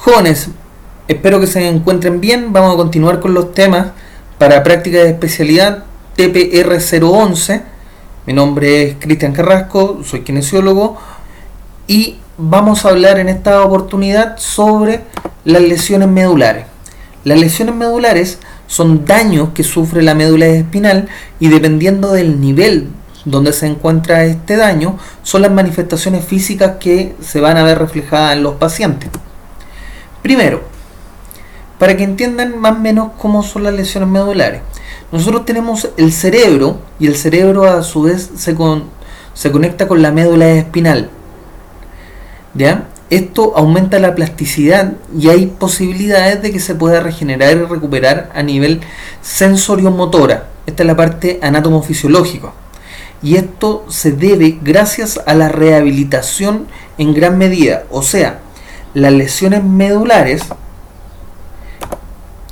Jóvenes, espero que se encuentren bien. Vamos a continuar con los temas para práctica de especialidad TPR 011. Mi nombre es Cristian Carrasco, soy kinesiólogo y vamos a hablar en esta oportunidad sobre las lesiones medulares. Las lesiones medulares son daños que sufre la médula espinal y dependiendo del nivel donde se encuentra este daño, son las manifestaciones físicas que se van a ver reflejadas en los pacientes. Primero, para que entiendan más o menos cómo son las lesiones medulares, nosotros tenemos el cerebro y el cerebro a su vez se conecta con la médula espinal. ¿Ya? Esto aumenta la plasticidad y hay posibilidades de que se pueda regenerar y recuperar a nivel sensorio-motora. Esta es la parte anatomofisiológica. Y esto se debe gracias a la rehabilitación en gran medida. O sea, las lesiones medulares,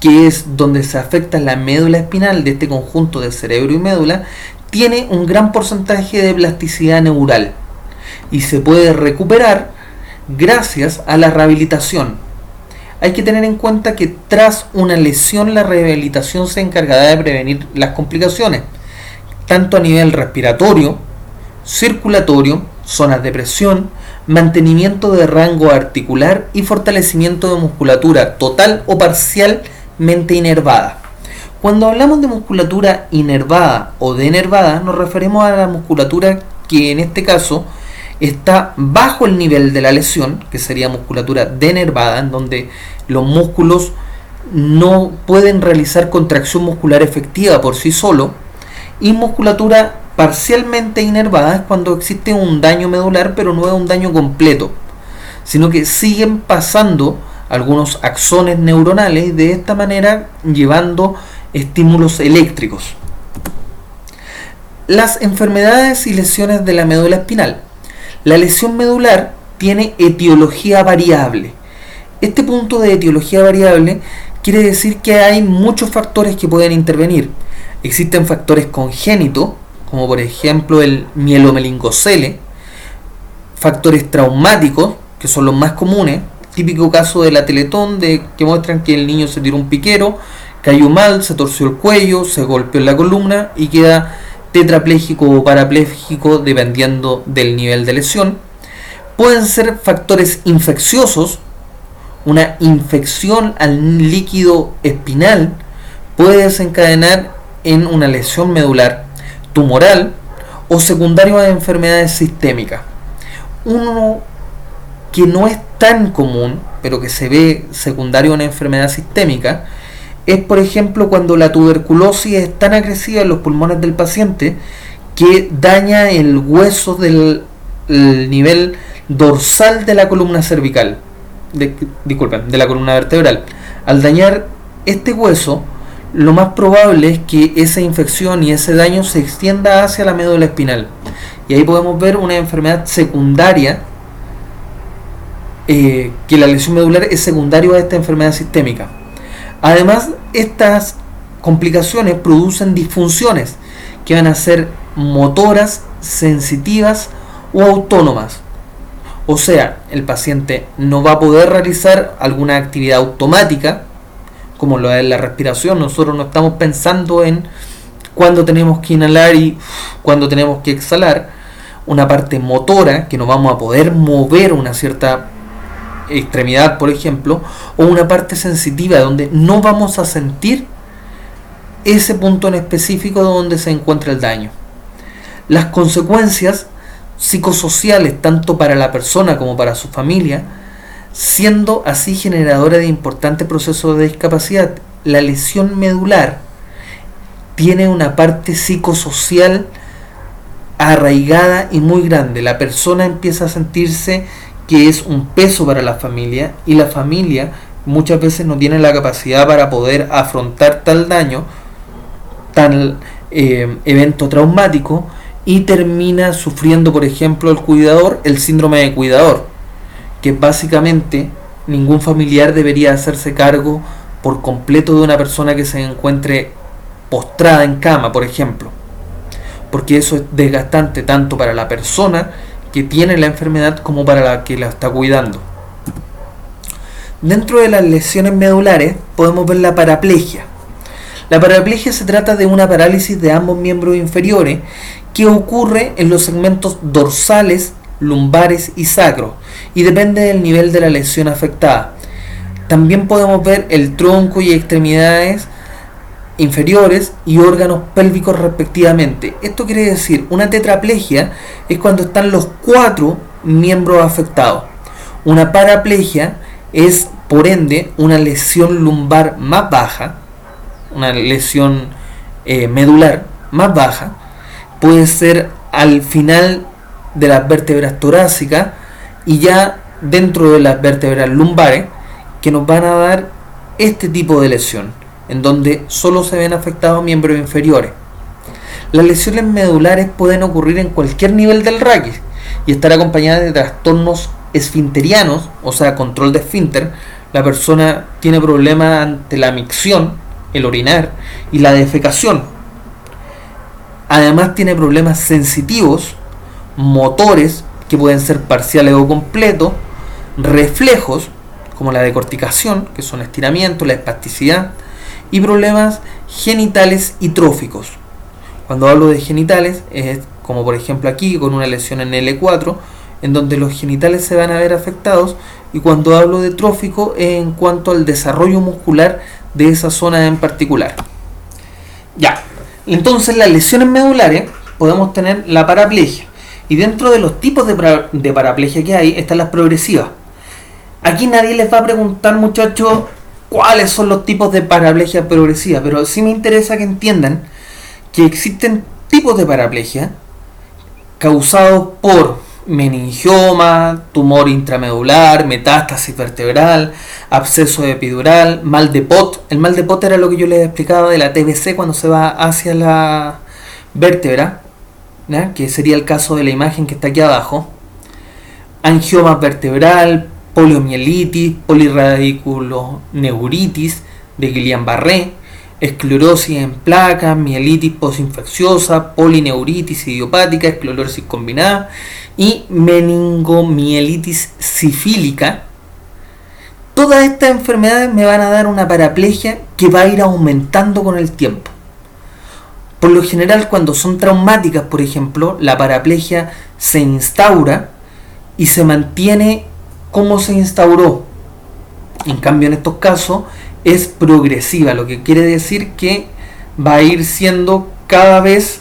que es donde se afecta la médula espinal de este conjunto de cerebro y médula, tiene un gran porcentaje de plasticidad neural y se puede recuperar gracias a la rehabilitación. Hay que tener en cuenta que tras una lesión la rehabilitación se encargará de prevenir las complicaciones, tanto a nivel respiratorio, circulatorio, zonas de presión, mantenimiento de rango articular y fortalecimiento de musculatura total o parcialmente inervada. Cuando hablamos de musculatura inervada o denervada, nos referimos a la musculatura que en este caso está bajo el nivel de la lesión, que sería musculatura denervada, en donde los músculos no pueden realizar contracción muscular efectiva por sí solo, y musculatura parcialmente inervada es cuando existe un daño medular, pero no es un daño completo, sino que siguen pasando algunos axones neuronales y de esta manera llevando estímulos eléctricos. Las enfermedades y lesiones de la médula espinal. La lesión medular tiene etiología variable. Este punto de etiología variable quiere decir que hay muchos factores que pueden intervenir. Existen factores congénitos, como por ejemplo el mielomeningocele, factores traumáticos, que son los más comunes, típico caso de la Teletón, que muestran que el niño se tiró un piquero, cayó mal, se torció el cuello, se golpeó en la columna y queda tetrapléjico o parapléjico dependiendo del nivel de lesión. Pueden ser factores infecciosos. Una infección al líquido espinal puede desencadenar en una lesión medular, tumoral o secundario a enfermedades sistémicas. Uno que no es tan común, pero que se ve secundario a una enfermedad sistémica, es por ejemplo cuando la tuberculosis es tan agresiva en los pulmones del paciente que daña el hueso del nivel dorsal de la columna cervical, de la columna vertebral. Al dañar este hueso, lo más probable es que esa infección y ese daño se extienda hacia la médula espinal. Y ahí podemos ver una enfermedad secundaria, que la lesión medular es secundaria a esta enfermedad sistémica. Además, estas complicaciones producen disfunciones que van a ser motoras, sensitivas o autónomas. O sea, el paciente no va a poder realizar alguna actividad automática, como lo es la respiración. Nosotros no estamos pensando en cuándo tenemos que inhalar y cuándo tenemos que exhalar. Una parte motora, que no vamos a poder mover una cierta extremidad, por ejemplo, o una parte sensitiva donde no vamos a sentir ese punto en específico donde se encuentra el daño. Las consecuencias psicosociales tanto para la persona como para su familia, siendo así generadora de importantes procesos de discapacidad. La lesión medular tiene una parte psicosocial arraigada y muy grande. La persona empieza a sentirse que es un peso para la familia y la familia muchas veces no tiene la capacidad para poder afrontar tal daño, tal evento traumático, y termina sufriendo, por ejemplo, el cuidador, el síndrome de cuidador, que básicamente ningún familiar debería hacerse cargo por completo de una persona que se encuentre postrada en cama, por ejemplo, porque eso es desgastante tanto para la persona que tiene la enfermedad como para la que la está cuidando. Dentro de las lesiones medulares podemos ver la paraplegia. La paraplegia se trata de una parálisis de ambos miembros inferiores que ocurre en los segmentos dorsales, lumbares y sacros y depende del nivel de la lesión afectada. También podemos ver el tronco y extremidades inferiores y órganos pélvicos respectivamente. Esto quiere decir, una tetraplegia es cuando están los 4 miembros afectados. Una paraplegia es, por ende, una lesión lumbar más baja, una lesión medular más baja. Puede ser al final de las vértebras torácicas y ya dentro de las vértebras lumbares, que nos van a dar este tipo de lesión, en donde solo se ven afectados miembros inferiores. Las lesiones medulares pueden ocurrir en cualquier nivel del raquis y estar acompañadas de trastornos esfinterianos, o sea, control de esfínter. La persona tiene problemas ante la micción, el orinar, y la defecación. Además tiene problemas sensitivos, motores, que pueden ser parciales o completos, reflejos, como la decorticación, que son estiramientos, la espasticidad, y problemas genitales y tróficos. Cuando hablo de genitales, es como por ejemplo aquí, con una lesión en L4, en donde los genitales se van a ver afectados, y cuando hablo de trófico, es en cuanto al desarrollo muscular de esa zona en particular. Ya, entonces las lesiones medulares podemos tener la paraplegia, y dentro de los tipos de paraplegia que hay están las progresivas. Aquí nadie les va a preguntar, muchachos, cuáles son los tipos de paraplegia progresiva, pero sí me interesa que entiendan que existen tipos de paraplegia causados por meningioma, tumor intramedular, metástasis vertebral, absceso epidural, mal de Pott. El mal de Pott era lo que yo les explicaba de la TBC cuando se va hacia la vértebra, ¿no? Que sería el caso de la imagen que está aquí abajo. Angioma vertebral, poliomielitis, polirradiculoneuritis de Guillain-Barré, esclerosis en placas, mielitis postinfecciosa, polineuritis idiopática, esclerosis combinada y meningomielitis sifílica. Todas estas enfermedades me van a dar una paraplegia que va a ir aumentando con el tiempo. Por lo general, cuando son traumáticas, por ejemplo, la paraplegia se instaura y se mantiene como se instauró. En cambio, en estos casos es progresiva, lo que quiere decir que va a ir siendo cada vez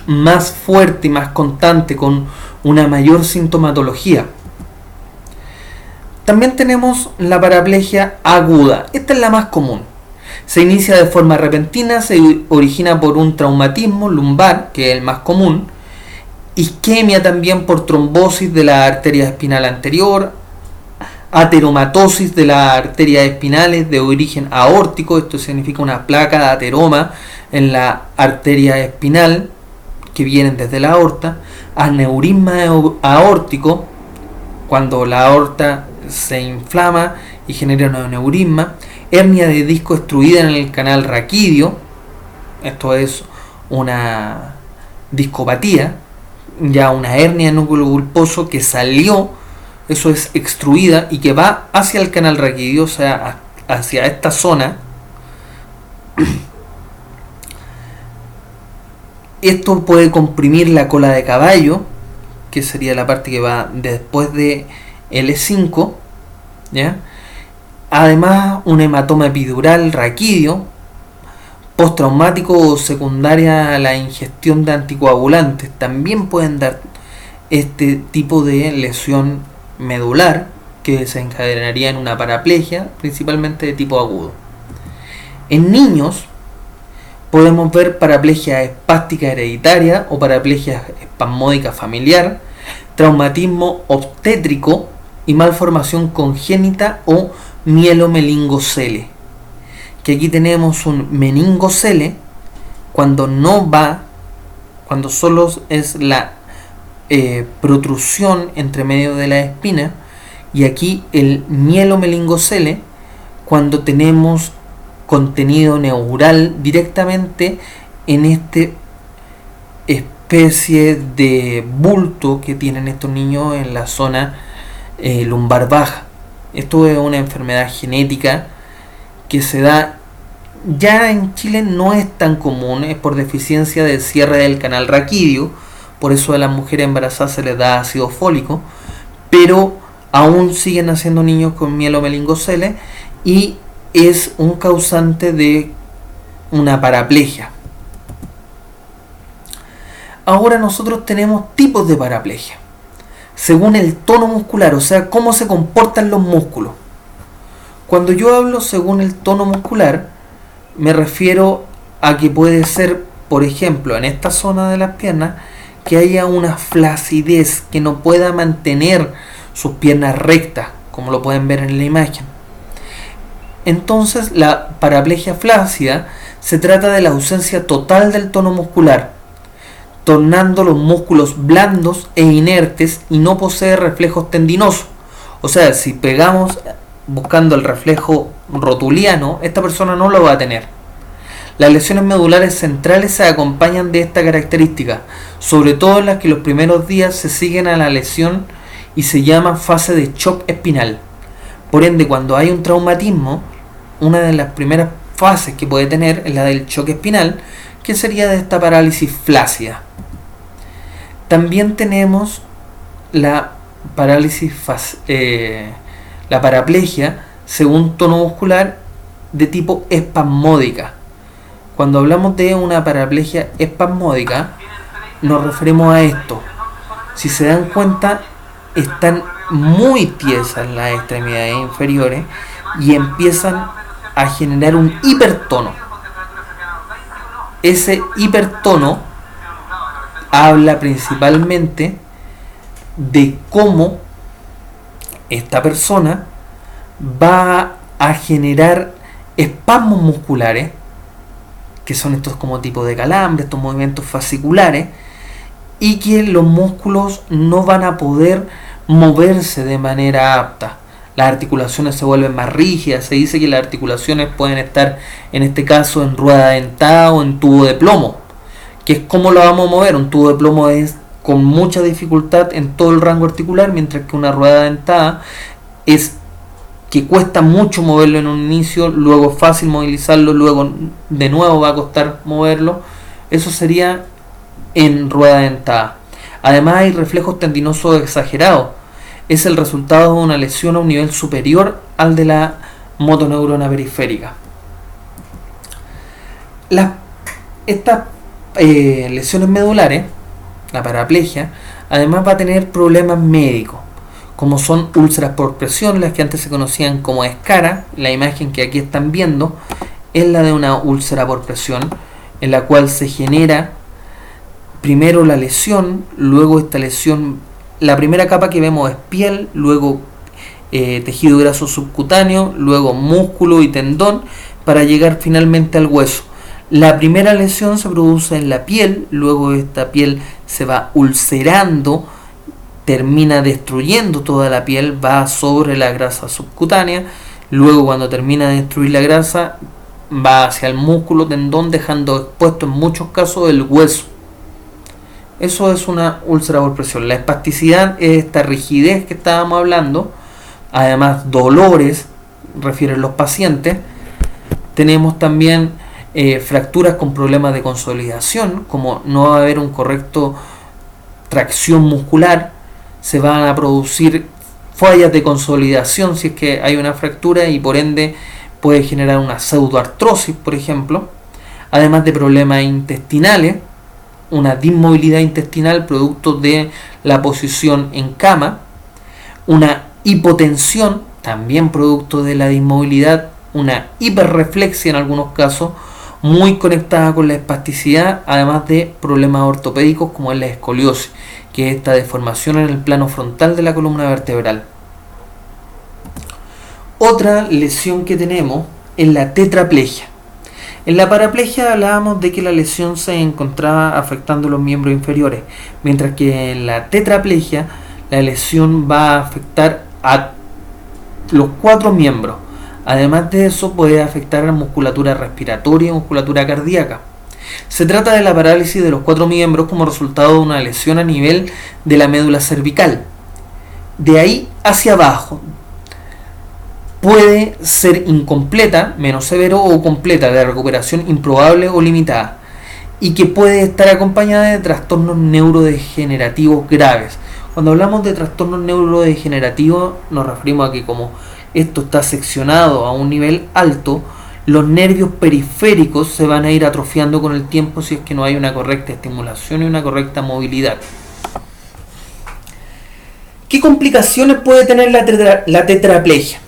más fuerte y más constante, con una mayor sintomatología. También tenemos la paraplegia aguda. Esta es la más común. Se inicia de forma repentina, se origina por un traumatismo lumbar, que es el más común, isquemia también por trombosis de la arteria espinal anterior, ateromatosis de las arterias espinales de origen aórtico, esto significa una placa de ateroma en la arteria espinal que vienen desde la aorta, aneurisma aórtico, cuando la aorta se inflama y genera un aneurisma, hernia de disco extruida en el canal raquídeo, esto es una discopatía, ya una hernia de núcleo pulposo que salió, eso es extruida y que va hacia el canal raquídeo, o sea, hacia esta zona. Esto puede comprimir la cola de caballo, que sería la parte que va después de L5, ¿ya? Además, un hematoma epidural raquídeo, postraumático o secundaria a la ingestión de anticoagulantes, también pueden dar este tipo de lesión medular que desencadenaría en una paraplegia, principalmente de tipo agudo. En niños podemos ver paraplegia espástica hereditaria o paraplegia espasmódica familiar, traumatismo obstétrico y malformación congénita o mielomeningocele. Que aquí tenemos un meningocele cuando solo es la protrusión entre medio de la espina, y aquí el mielomeningocele cuando tenemos contenido neural directamente en este especie de bulto que tienen estos niños en la zona lumbar baja. Esto es una enfermedad genética que se da ya en Chile, no es tan común, es por deficiencia del cierre del canal raquídeo, por eso a las mujeres embarazadas se les da ácido fólico, pero aún siguen naciendo niños con mielomeningocele y es un causante de una paraplegia. Ahora nosotros tenemos tipos de paraplegia según el tono muscular, o sea, cómo se comportan los músculos. Cuando yo hablo según el tono muscular, me refiero a que puede ser, por ejemplo, en esta zona de las piernas, que haya una flacidez, que no pueda mantener sus piernas rectas, como lo pueden ver en la imagen. Entonces, la paraplegia flácida se trata de la ausencia total del tono muscular, tornando los músculos blandos e inertes y no posee reflejos tendinosos. O sea, si pegamos buscando el reflejo rotuliano, esta persona no lo va a tener. Las lesiones medulares centrales se acompañan de esta característica, sobre todo en las que los primeros días se siguen a la lesión y se llama fase de shock espinal. Por ende, cuando hay un traumatismo, una de las primeras fases que puede tener es la del shock espinal, que sería de esta parálisis flácida. También tenemos la parálisis la paraplegia según tono muscular de tipo espasmódica. Cuando hablamos de una paraplegia espasmódica, nos referimos a esto. Si se dan cuenta, están muy tiesas las extremidades inferiores y empiezan a generar un hipertono. Ese hipertono habla principalmente de cómo esta persona va a generar espasmos musculares, que son estos como tipo de calambre, estos movimientos fasciculares, y que los músculos no van a poder moverse de manera apta. Las articulaciones se vuelven más rígidas. Se dice que las articulaciones pueden estar, en este caso, en rueda dentada o en tubo de plomo, que es como lo vamos a mover. Un tubo de plomo es con mucha dificultad en todo el rango articular, mientras que una rueda dentada es que cuesta mucho moverlo en un inicio, luego fácil movilizarlo, luego de nuevo va a costar moverlo. Eso sería en rueda dentada. Además hay reflejos tendinosos exagerados. Es el resultado de una lesión a un nivel superior al de la motoneurona periférica. Estas lesiones medulares, la paraplegia, además va a tener problemas médicos, como son úlceras por presión, las que antes se conocían como escara. La imagen que aquí están viendo es la de una úlcera por presión, en la cual se genera primero la lesión, luego esta lesión, la primera capa que vemos es piel, luego tejido graso subcutáneo, luego músculo y tendón, para llegar finalmente al hueso. La primera lesión se produce en la piel, luego esta piel se va ulcerando, termina destruyendo toda la piel, va sobre la grasa subcutánea, luego cuando termina de destruir la grasa va hacia el músculo, tendón, dejando expuesto en muchos casos el hueso. Eso es una úlcera por presión. La espasticidad es esta rigidez que estábamos hablando, además dolores, refieren los pacientes. Tenemos también fracturas con problemas de consolidación, como no va a haber un correcto tracción muscular, se van a producir fallas de consolidación si es que hay una fractura, y por ende puede generar una pseudoartrosis, por ejemplo, además de problemas intestinales, una dismovilidad intestinal producto de la posición en cama, una hipotensión también producto de la dismovilidad, una hiperreflexia en algunos casos, muy conectada con la espasticidad, además de problemas ortopédicos como es la escoliosis, que es esta deformación en el plano frontal de la columna vertebral. Otra lesión que tenemos es la tetraplegia. En la paraplegia hablábamos de que la lesión se encontraba afectando los miembros inferiores, mientras que en la tetraplegia la lesión va a afectar a los 4 miembros. Además de eso, puede afectar a la musculatura respiratoria y musculatura cardíaca. Se trata de la parálisis de los 4 miembros como resultado de una lesión a nivel de la médula cervical. De ahí hacia abajo, puede ser incompleta, menos severo, o completa, de recuperación improbable o limitada, y que puede estar acompañada de trastornos neurodegenerativos graves. Cuando hablamos de trastornos neurodegenerativos nos referimos a que como esto está seccionado a un nivel alto, los nervios periféricos se van a ir atrofiando con el tiempo si es que no hay una correcta estimulación y una correcta movilidad. ¿Qué complicaciones puede tener la tetraplegia?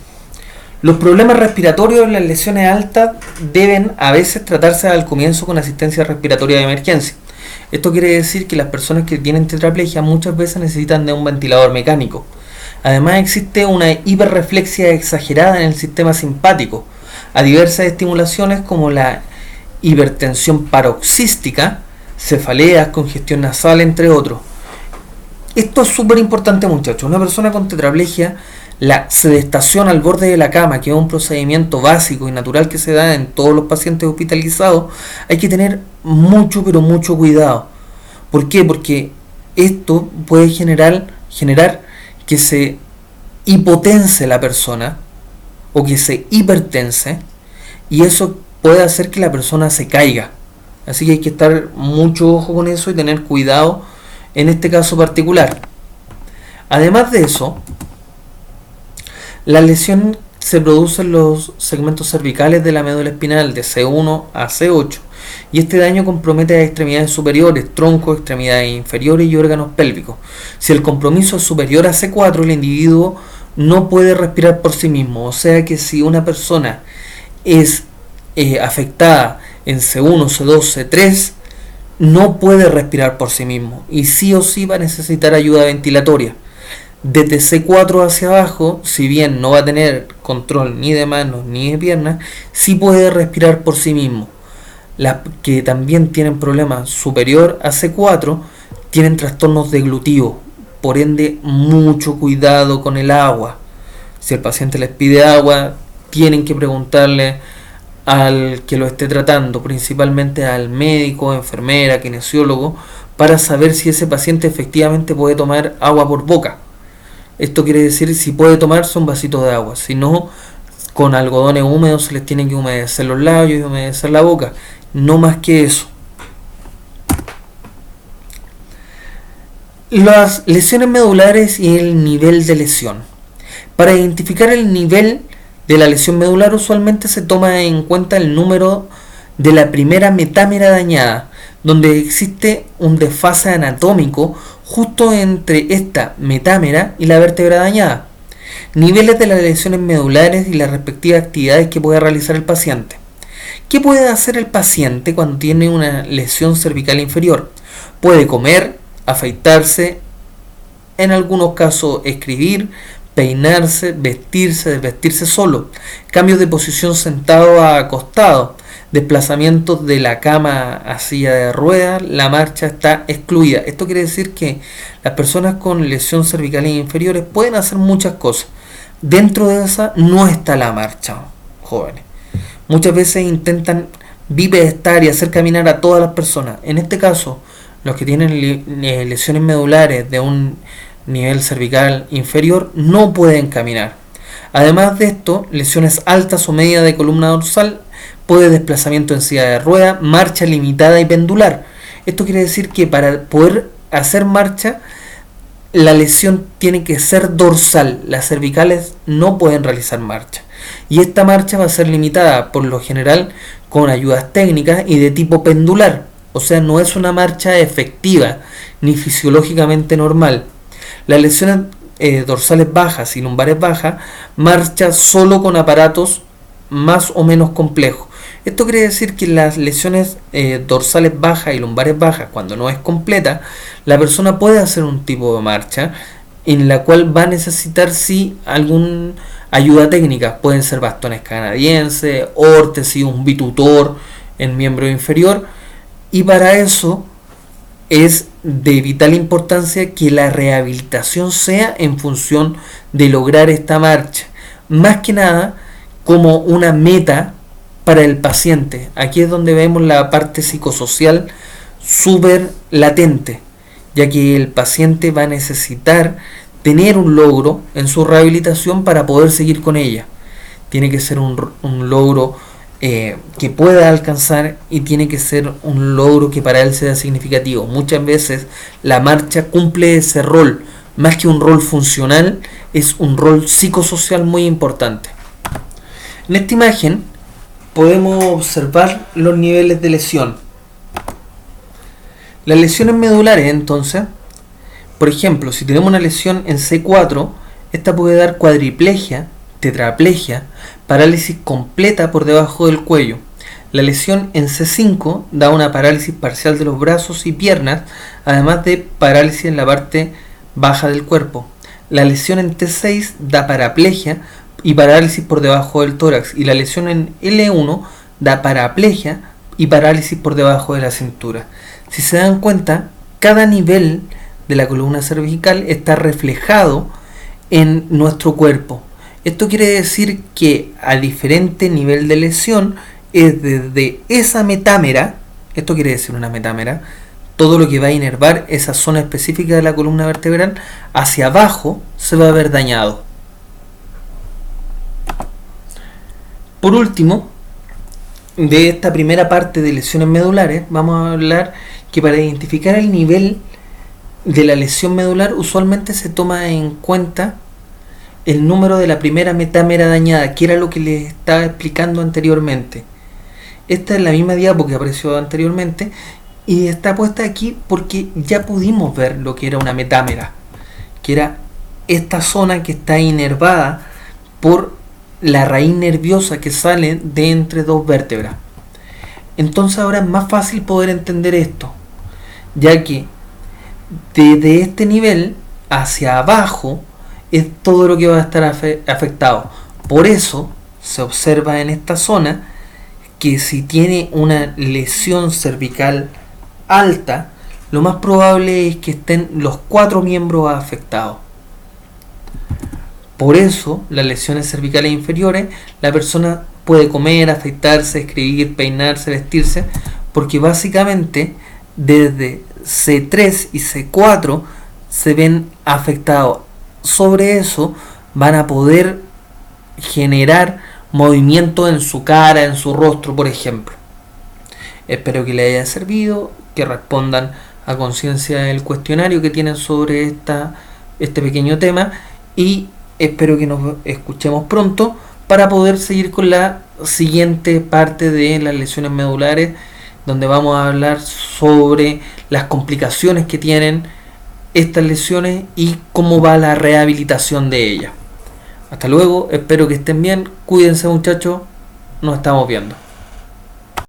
Los problemas respiratorios en las lesiones altas deben a veces tratarse al comienzo con asistencia respiratoria de emergencia. Esto quiere decir que las personas que tienen tetraplegia muchas veces necesitan de un ventilador mecánico. Además existe una hiperreflexia exagerada en el sistema simpático a diversas estimulaciones como la hipertensión paroxística, cefaleas, congestión nasal, entre otros. Esto es súper importante, muchachos. Una persona con tetraplegia, la sedestación al borde de la cama, que es un procedimiento básico y natural que se da en todos los pacientes hospitalizados, hay que tener mucho, pero mucho cuidado. ¿Por qué? Porque esto puede generar que se hipotense la persona o que se hipertense, y eso puede hacer que la persona se caiga. Así que hay que estar mucho ojo con eso y tener cuidado en este caso particular. Además de eso, la lesión se produce en los segmentos cervicales de la médula espinal de C1 a C8, y este daño compromete a extremidades superiores, troncos, extremidades inferiores y órganos pélvicos. Si el compromiso es superior a C4, el individuo no puede respirar por sí mismo, o sea que si una persona es afectada en C1, C2, C3, no puede respirar por sí mismo y sí o sí va a necesitar ayuda ventilatoria. Desde C4 hacia abajo, si bien no va a tener control ni de manos ni de piernas, sí puede respirar por sí mismo. Las que también tienen problemas superior a C4 tienen trastornos deglutivos, por ende mucho cuidado con el agua. Si el paciente les pide agua, tienen que preguntarle al que lo esté tratando, principalmente al médico, enfermera, kinesiólogo, para saber si ese paciente efectivamente puede tomar agua por boca. Esto quiere decir si puede tomarse un vasito de agua, si no, con algodones húmedos se les tiene que humedecer los labios y humedecer la boca, no más que eso. Las lesiones medulares y el nivel de lesión. Para identificar el nivel de la lesión medular usualmente se toma en cuenta el número de la primera metámera dañada, donde existe un desfase anatómico justo entre esta metámera y la vértebra dañada. Niveles de las lesiones medulares y las respectivas actividades que puede realizar el paciente. ¿Qué puede hacer el paciente cuando tiene una lesión cervical inferior? Puede comer, afeitarse, en algunos casos escribir, peinarse, vestirse, desvestirse solo, cambios de posición sentado a acostado, desplazamientos de la cama a silla de ruedas, la marcha está excluida. Esto quiere decir que las personas con lesión cervical inferiores pueden hacer muchas cosas. Dentro de esa no está la marcha, jóvenes. Muchas veces intentan bipedestar y hacer caminar a todas las personas. En este caso, los que tienen lesiones medulares de un nivel cervical inferior no pueden caminar. Además de esto, lesiones altas o medias de columna dorsal, puede desplazamiento en silla de rueda, marcha limitada y pendular. Esto quiere decir que para poder hacer marcha, la lesión tiene que ser dorsal. Las cervicales no pueden realizar marcha. Y esta marcha va a ser limitada, por lo general, con ayudas técnicas y de tipo pendular. O sea, no es una marcha efectiva, ni fisiológicamente normal. Las lesiones dorsales bajas y lumbares bajas marcha solo con aparatos más o menos complejos. Esto quiere decir que las lesiones dorsales bajas y lumbares bajas, cuando no es completa, la persona puede hacer un tipo de marcha en la cual va a necesitar sí alguna ayuda técnica. Pueden ser bastones canadienses, órtesis, un bitutor en miembro inferior, y para eso es de vital importancia que la rehabilitación sea en función de lograr esta marcha, más que nada como una meta para el paciente. Aquí es donde vemos la parte psicosocial súper latente, ya que el paciente va a necesitar tener un logro en su rehabilitación para poder seguir con ella. tiene que ser un logro que pueda alcanzar y tiene que ser un logro que para él sea significativo. Muchas veces la marcha cumple ese rol, más que un rol funcional, es un rol psicosocial muy importante. En esta imagen podemos observar los niveles de lesión. Las lesiones medulares, entonces, por ejemplo, si tenemos una lesión en C4, esta puede dar cuadriplegia, tetraplegia, parálisis completa por debajo del cuello. La lesión en C5 da una parálisis parcial de los brazos y piernas, además de parálisis en la parte baja del cuerpo. La lesión en T6 da paraplegia y parálisis por debajo del tórax, y la lesión en L1 da paraplegia y parálisis por debajo de la cintura. Si se dan cuenta, cada nivel de la columna cervical está reflejado en nuestro cuerpo. Esto quiere decir que a diferente nivel de lesión es desde esa metámera, esto quiere decir una metámera, todo lo que va a inervar esa zona específica de la columna vertebral, hacia abajo se va a ver dañado. Por último, de esta primera parte de lesiones medulares, vamos a hablar que para identificar el nivel de la lesión medular usualmente se toma en cuenta el número de la primera metámera dañada, que era lo que les estaba explicando anteriormente. Esta es la misma diapo que apareció anteriormente y está puesta aquí porque ya pudimos ver lo que era una metámera, que era esta zona que está inervada por la raíz nerviosa que sale de entre dos vértebras. Entonces ahora es más fácil poder entender esto, ya que desde este nivel hacia abajo es todo lo que va a estar afectado. Por eso se observa en esta zona que si tiene una lesión cervical alta, lo más probable es que estén los 4 miembros afectados. Por eso, las lesiones cervicales inferiores, la persona puede comer, afeitarse, escribir, peinarse, vestirse, porque básicamente desde C3 y C4 se ven afectados. Sobre eso van a poder generar movimiento en su cara, en su rostro, por ejemplo. Espero que les haya servido, que respondan a conciencia del cuestionario que tienen sobre este pequeño tema, y espero que nos escuchemos pronto para poder seguir con la siguiente parte de las lesiones medulares, donde vamos a hablar sobre las complicaciones que tienen estas lesiones y cómo va la rehabilitación de ellas. Hasta luego, espero que estén bien, cuídense muchachos, nos estamos viendo.